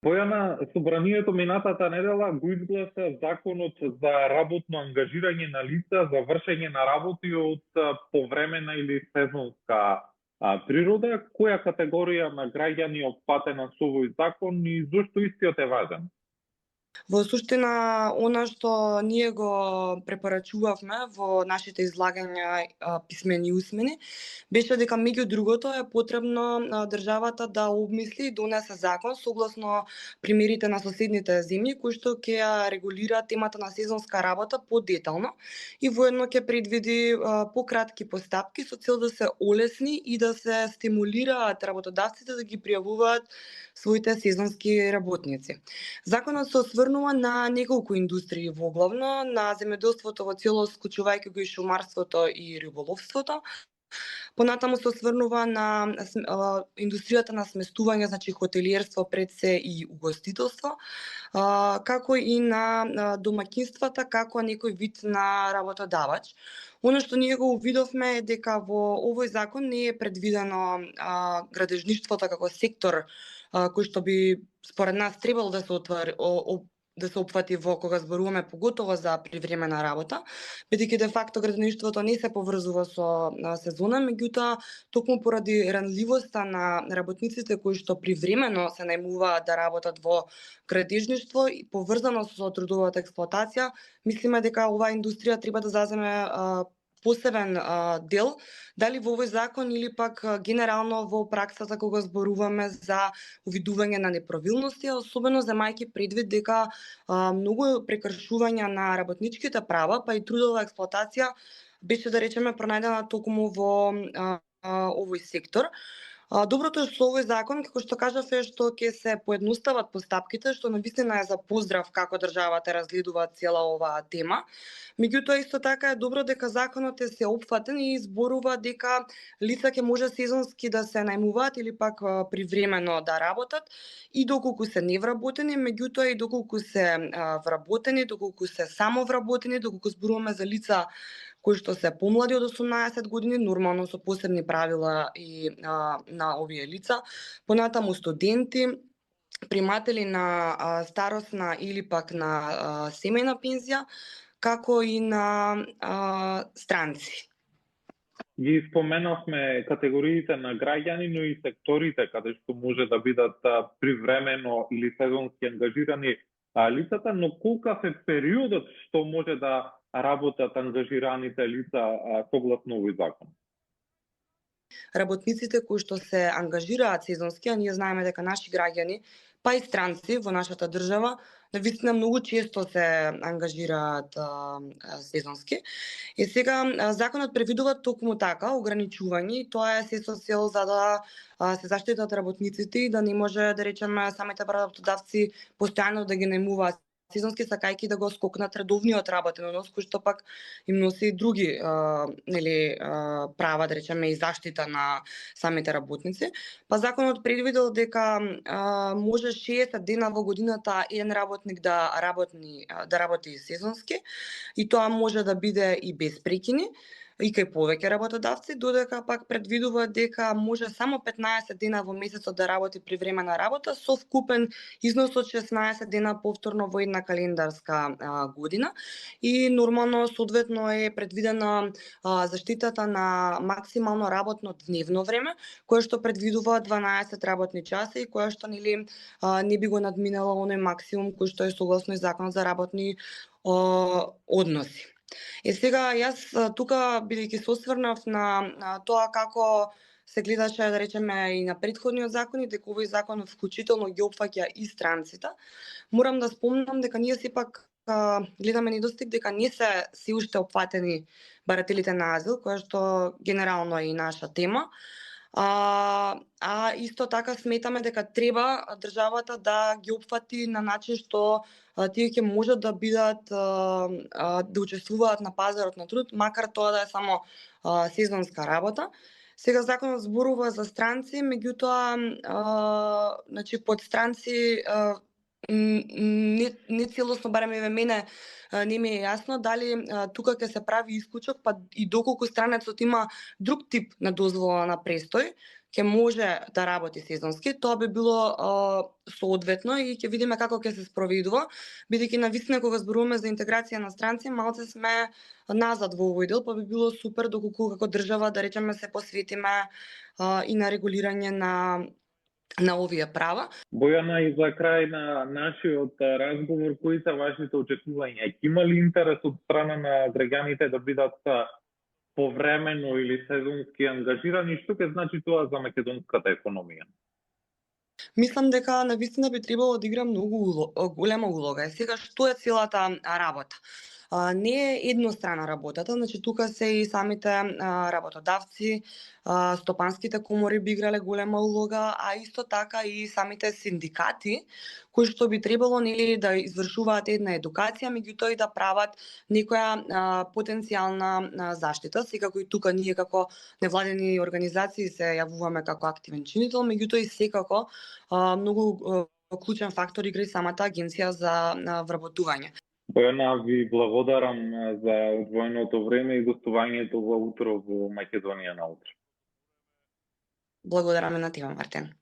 Бојана, собранието минатата недела го изгласа законот за работно ангажирање на лица за вршење на работи од повремена или сезонска природа. Која категорија на граѓани е опфатена со овој закон и зошто истиот е важен? Во суштина, она што ние го препорачувавме во нашите излагања писмени и усмени, беше дека меѓу другото е потребно државата да обмисли и донесе закон согласно примерите на соседните земји кои што ќе ја регулира темата на сезонска работа подетално и воедно ќе предвиди пократки постапки со цел да се олесни и да се стимулираат работодавците да ги пријавуваат своите сезонски работници. Законот се осврнува на неколку индустрии воглавно, на земјоделството во целост, вклучувајќи го и шумарството и риболовството. Понатаму се осврнува на индустријата на сместување, значи хотелиерство, пред се и угостителство, како и на домаќинствата како некој вид на работодавач. Оно што ние го увидовме е дека во овој закон не е предвидено градежништвото како сектор кој што би според нас требало да се да се опфати во кога зборуваме поготово за привремена работа, бидејќи де факто градежништвото не се поврзува со сезона, меѓутоа токму поради ранливоста на работниците кои што привремено се најмуваат да работат во градежништво и поврзано со трудовата експлоатација, мислиме дека оваа индустрија треба да заземе посебен дел, дали во овој закон или пак генерално во праксата кога зборуваме за увидување на неправилности, особено земајќи предвид дека многу прекршувања на работничките права, па и трудова експлоатација беше, да речеме, пронајдена токму во овој сектор. Доброто е со овој закон, како што кажав, е што ќе се поедностават постапките, што навистина е за поздрав како државата разгледува цела оваа тема. Меѓутоа исто така е добро дека законот е сеопфатен и изборува дека лица ќе може сезонски да се најмуваат или пак привремено да работат и доколку се невработени, меѓутоа и доколку се вработени, доколку се самовработени, доколку зборуваме за лица кои што се помлади од 18 години, нормално со посебни правила и на овие лица, понатаму студенти, приматели на старосна или пак на семејна пензија, како и на странци. Ги споменавме категориите на граѓани, но и секторите каде што може да бидат привремено или сезонски ангажирани лицата, но колкав е периодот што може да работат ангажираните лица согласно овој закон? Работниците кои што се ангажираат сезонски, а ние знаеме дека наши граѓани, па и странци во нашата држава, навистина многу често се ангажираат сезонски. И сега законот предвидува токму така ограничување и тоа е се со цел за да се заштитат работниците и да не може, да речеме, самите работодавци постојано да ги најмуваат сезонски, сакајќи да го скокнат редовниот работен однос, кој што пак им носи и други права, да речеме, и заштита на самите работници. Па законот предвидел дека може 60 дена во годината еден работник да работи сезонски и тоа може да биде и без прекини и кај повеќе работодавци, додека пак предвидува дека може само 15 дена во месецот да работи привремена работа со вкупен износ од 16 дена повторно во една календарска година и нормално соодветно е предвидена заштитата на максимално работно дневно време, кое што предвидува 12 работни часа и кое што не би го надминало оној максимум кој што е согласно и Законот за работни односи. И сега јас тука, бидејќи се осврнав на тоа како се гледаше, да речеме, и на претходниот закон, и дека овој закон вклучително ги опфаќа и странците, морам да спомнам дека ние сепак гледаме недостиг дека не се се уште опфатени барателите на азил, која што генерално е и наша тема. Исто така сметаме дека треба државата да ги опфати на начин што тие ќе можат да бидат да учествуваат на пазарот на труд, макар тоа да е само сезонска работа. Сега законот зборува за странци, меѓутоа, значи под странци не целосно, барем еве мене не ми е јасно дали тука ќе се прави исклучок, па и доколку странецот има друг тип на дозвола на престој, ќе може да работи сезонски, тоа би било соодветно и ќе видиме како ќе се спроведува, бидејќи навистина кога зборуваме за интеграција на странци, малце сме назад во овој дел, па би било супер доколку како држава да речеме се посветиме и на регулирање на овие права. Бојана, и за крај на нашиот разговор, кои се вашите очекувања? Ќе има ли интерес од страна на граѓаните да бидат повремено или сезонски ангажирани? Што ќе значи тоа за македонската економија? Мислам дека навистина би требало да игра многу голема улога. Сега што е целата работа? Не е еднострана работата, значи тука се и самите работодавци, стопанските комори би играле голема улога, а исто така и самите синдикати, кои што би требало нели да извршуваат една едукација, меѓутоа и да прават некоја потенцијална заштита. Секако и тука ние како невладени организации се јавуваме како активен чинител, меѓутоа и секако многу клучен фактор игра и самата агенција за вработување. Бојана, ви благодарам за одвоеното време и гостувањето во утро во Македонија на утро. Благодараме на тебе, Мартин.